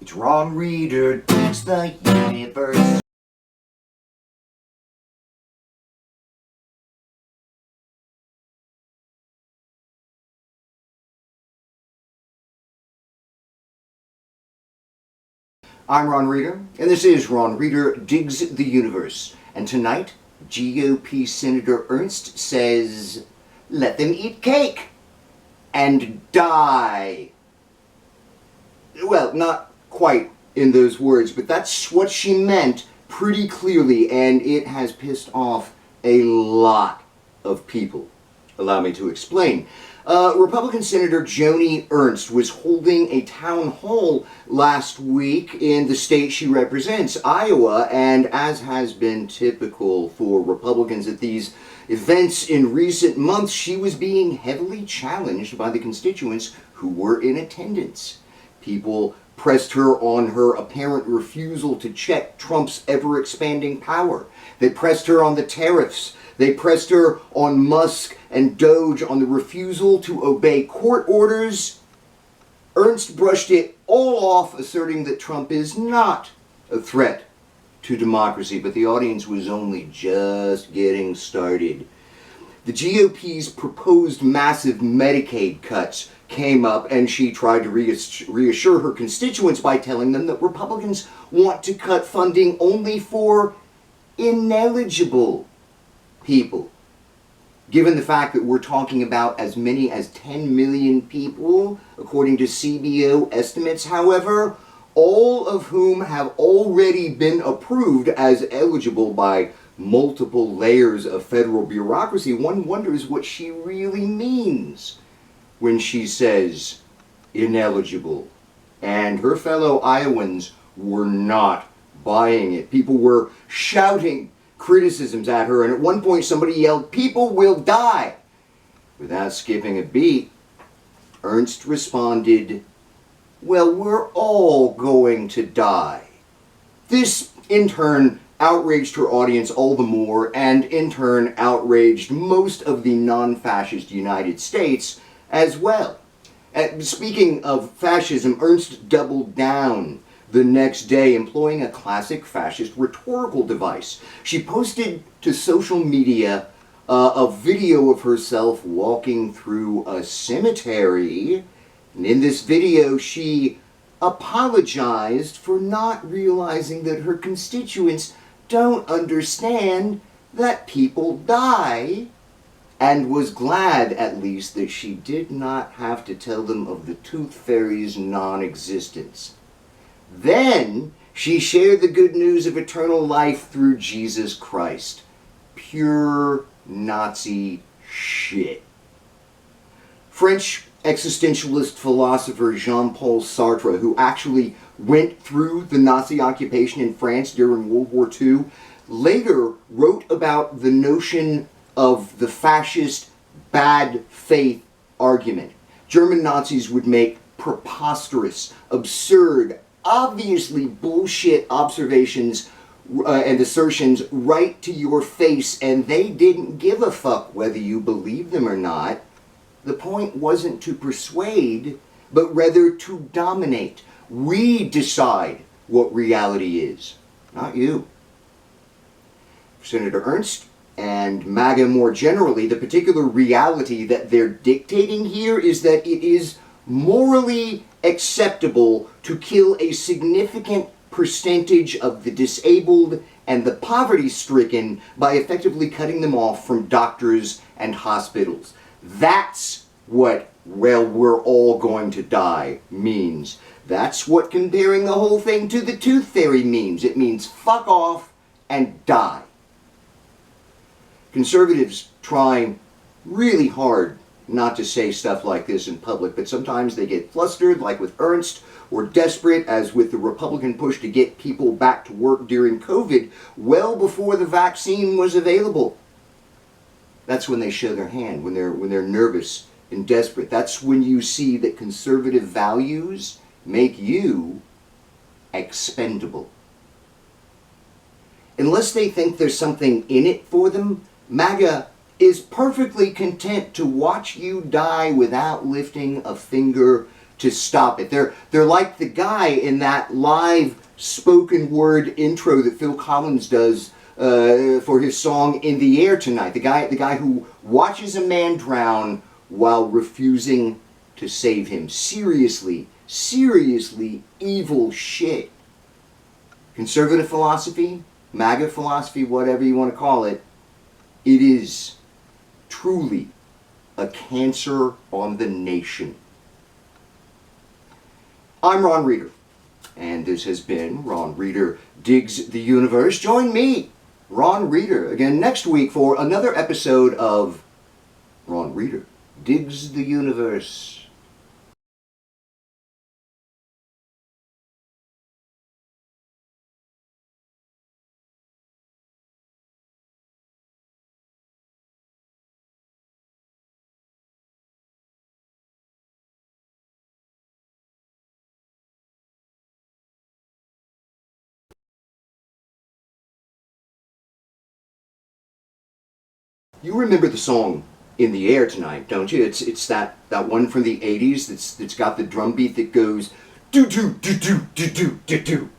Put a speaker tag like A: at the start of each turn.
A: It's Ron Reader digs the universe. I'm Ron Reader, and this is Ron Reader Digs the Universe. And tonight, GOP Senator Ernst says, let them eat cake and die. Well, not quite in those words, but that's what she meant pretty clearly, and it has pissed off a lot of people. Allow me to explain. Republican Senator Joni Ernst was holding a town hall last week in the state she represents, Iowa, and as has been typical for Republicans at these events in recent months, she was being heavily challenged by the constituents who were in attendance. People pressed her on her apparent refusal to check Trump's ever-expanding power. They pressed her on the tariffs. They pressed her on Musk and Doge on the refusal to obey court orders. Ernst brushed it all off, asserting that Trump is not a threat to democracy, but the audience was only just getting started. The GOP's proposed massive Medicaid cuts came up, and she tried to reassure her constituents by telling them that Republicans want to cut funding only for ineligible people. Given the fact that we're talking about as many as 10 million people, according to CBO estimates, however, all of whom have already been approved as eligible by multiple layers of federal bureaucracy, one wonders what she really means when she says ineligible. And her fellow Iowans were not buying it. People were shouting criticisms at her, and at one point somebody yelled, "People will die." Without skipping a beat, Ernst responded, "Well, we're all going to die." This, in turn, outraged her audience all the more, and in turn outraged most of the non-fascist United States as well. Speaking of fascism, Ernst doubled down the next day, employing a classic fascist rhetorical device. She posted to social media a video of herself walking through a cemetery, and in this video she apologized for not realizing that her constituents don't understand that people die, and was glad, at least, that she did not have to tell them of the tooth fairy's non-existence. Then she shared the good news of eternal life through Jesus Christ. Pure Nazi shit. French existentialist philosopher Jean-Paul Sartre, who actually went through the Nazi occupation in France during World War II, later wrote about the notion of the fascist bad faith argument. German Nazis would make preposterous, absurd, obviously bullshit observations and assertions right to your face, and they didn't give a fuck whether you believe them or not. The point wasn't to persuade, but rather to dominate. We decide what reality is, not you. Senator Ernst and MAGA more generally, the particular reality that they're dictating here is that it is morally acceptable to kill a significant percentage of the disabled and the poverty-stricken by effectively cutting them off from doctors and hospitals. That's what, well, we're all going to die means. That's what comparing the whole thing to the tooth fairy means. It means fuck off and die. Conservatives try really hard not to say stuff like this in public, but sometimes they get flustered, like with Ernst, or desperate, as with the Republican push to get people back to work during COVID, well before the vaccine was available. That's when they show their hand, when they're nervous and desperate. That's when you see that conservative values make you expendable. Unless they think there's something in it for them, MAGA is perfectly content to watch you die without lifting a finger to stop it. They're like the guy in that live spoken word intro that Phil Collins does for his song "In the Air Tonight." The guy who watches a man drown while refusing to save him. Seriously evil shit. Conservative philosophy, MAGA philosophy, whatever you want to call it, it is truly a cancer on the nation. I'm Ron Reeder, and this has been Ron Reeder Digs the Universe. Join me, Ron Reeder, again next week for another episode of Ron Reeder Digs the Universe. You remember the song "In the Air Tonight," don't you? It's that one from the '80s that's got the drum beat that goes do do do do do do do do.